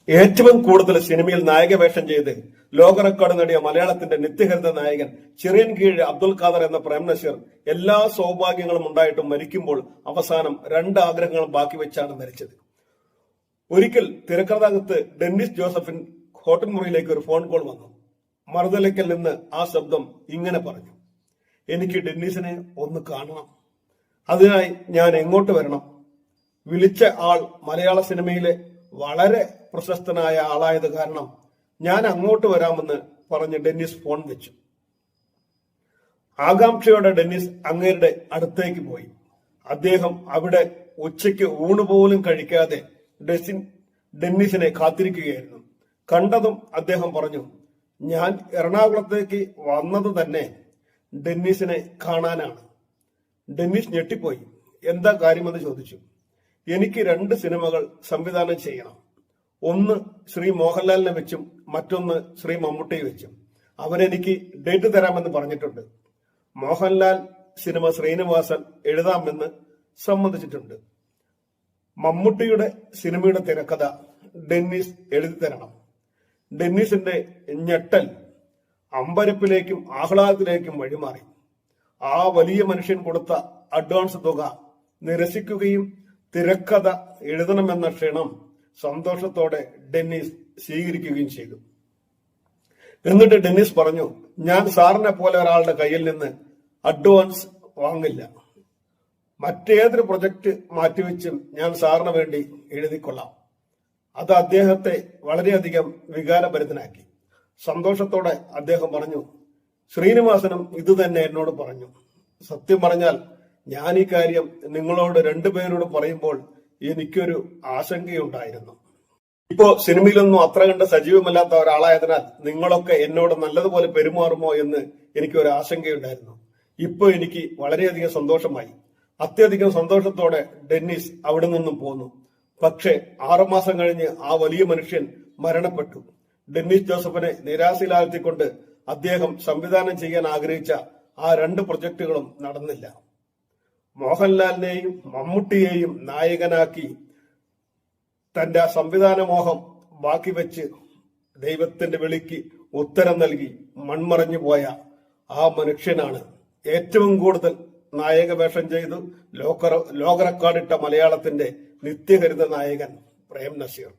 ഏറ്റവും കൂടുതൽ സിനിമയിൽ നായകവേഷം ചെയ്ത് ലോക റെക്കോർഡ് നേടിയ മലയാളത്തിന്റെ നിത്യഹരിത നായകൻ ചിറയൻകീഴ് അബ്ദുൽ ഖാദർ എന്ന പ്രേം നസീർ എല്ലാ സൗഭാഗ്യങ്ങളും ഉണ്ടായിട്ടും മരിക്കുമ്പോൾ അവസാനം 2 ആഗ്രഹങ്ങളും ബാക്കി വെച്ചാണ് മരിച്ചത്. ഒരിക്കൽ തിരക്കഥാകൃത്ത് ഡെന്നിസ് ജോസഫിൻ ഹോട്ടൽ മുറിയിലേക്ക് ഒരു ഫോൺ കോൾ വന്നു. മറുതലയ്ക്കൽ നിന്ന് ആ ശബ്ദം ഇങ്ങനെ പറഞ്ഞു: എനിക്ക് ഡെന്നിസിനെ ഒന്ന് കാണണം. അതിനായി ഞാൻ എങ്ങോട്ട് വരണം? വിളിച്ച ആൾ മലയാള സിനിമയിലെ വളരെ പ്രശസ്തനായ ആളായത് കാരണം ഞാൻ അങ്ങോട്ട് വരാമെന്ന് പറഞ്ഞ് ഡെന്നിസ് ഫോൺ വെച്ചു. ആകാംക്ഷയോടെ ഡെന്നിസ് അങ്ങേരുടെ അടുത്തേക്ക് പോയി. അദ്ദേഹം അവിടെ ഉച്ചയ്ക്ക് ഊണുപോലും കഴിക്കാതെ ഡെന്നിസിനെ കാത്തിരിക്കുകയായിരുന്നു. കണ്ടതും അദ്ദേഹം പറഞ്ഞു: ഞാൻ എറണാകുളത്തേക്ക് വന്നത് തന്നെ ഡെന്നിസിനെ കാണാനാണ്. ഡെന്നിസ് ഞെട്ടിപ്പോയി. എന്താ കാര്യമെന്ന് ചോദിച്ചു. എനിക്ക് 2 സിനിമകൾ സംവിധാനം ചെയ്യണം. ഒന്ന് ശ്രീ മോഹൻലാലിനെ വെച്ചും മറ്റൊന്ന് ശ്രീ മമ്മൂട്ടിയെ വെച്ചും. അവരെനിക്ക് ഡേറ്റ് തരാമെന്ന് പറഞ്ഞിട്ടുണ്ട്. മോഹൻലാൽ സിനിമ ശ്രീനിവാസൻ എഴുതാമെന്ന് സമ്മതിച്ചിട്ടുണ്ട്. മമ്മൂട്ടിയുടെ സിനിമയുടെ തിരക്കഥ ഡെന്നിസ് എഴുതി തരണം. ഡെന്നിസിന്റെ ഞെട്ടൽ അമ്പരപ്പിലേക്കും ആഹ്ലാദത്തിലേക്കും വഴിമാറി. ആ വലിയ മനുഷ്യൻ കൊടുത്ത അഡ്വാൻസ് തുക നിരസിക്കുകയും തിരക്കഥ എഴുതണമെന്ന ക്ഷണം സന്തോഷത്തോടെ ഡെന്നിസ് സ്വീകരിക്കുകയും ചെയ്തു. എന്നിട്ട് ഡെന്നിസ് പറഞ്ഞു: ഞാൻ സാറിനെ പോലെ ഒരാളുടെ കയ്യിൽ നിന്ന് അഡ്വാൻസ് വാങ്ങില്ല. മറ്റേതൊരു പ്രൊജക്ട് മാറ്റിവെച്ചും ഞാൻ സാറിന് വേണ്ടി എഴുതിക്കൊള്ളാം. അത് അദ്ദേഹത്തെ വളരെയധികം വികാരഭരിതനാക്കി. സന്തോഷത്തോടെ അദ്ദേഹം പറഞ്ഞു: ശ്രീനിവാസനും ഇത് തന്നെ എന്നോട് പറഞ്ഞു. സത്യം പറഞ്ഞാൽ ഞാൻ ഈ കാര്യം നിങ്ങളോട് 2 പേരോട് പറയുമ്പോൾ എനിക്കൊരു ആശങ്കയുണ്ടായിരുന്നു. ഇപ്പോ സിനിമയിലൊന്നും അത്ര കണ്ട് സജീവമല്ലാത്ത ഒരാളായതിനാൽ നിങ്ങളൊക്കെ എന്നോട് നല്ലതുപോലെ പെരുമാറുമോ എന്ന് എനിക്കൊരു ആശങ്കയുണ്ടായിരുന്നു. ഇപ്പൊ എനിക്ക് വളരെയധികം സന്തോഷമായി. അത്യധികം സന്തോഷത്തോടെ ഡെന്നിസ് അവിടെ നിന്നും പോന്നു. പക്ഷെ 6 മാസം കഴിഞ്ഞ് ആ വലിയ മനുഷ്യൻ മരണപ്പെട്ടു. ഡെന്നിസ് ജോസഫിനെ നിരാശയിലാഴ്ത്തിക്കൊണ്ട് അദ്ദേഹം സംവിധാനം ചെയ്യാൻ ആഗ്രഹിച്ച ആ 2 പ്രൊജക്ടുകളും നടന്നില്ല. മോഹൻലാലിനെയും മമ്മൂട്ടിയെയും നായകനാക്കി തന്റെ സംവിധാന മോഹം ബാക്കി വെച്ച് ദൈവത്തിന്റെ വിളിക്ക് ഉത്തരം നൽകി മൺമറഞ്ഞു പോയ ആ മനുഷ്യനാണ് ഏറ്റവും കൂടുതൽ നായക വേഷം ചെയ്തു ലോക റെക്കോർഡിട്ട മലയാളത്തിന്റെ നിത്യഹരിത നായകൻ പ്രേം നസീർ.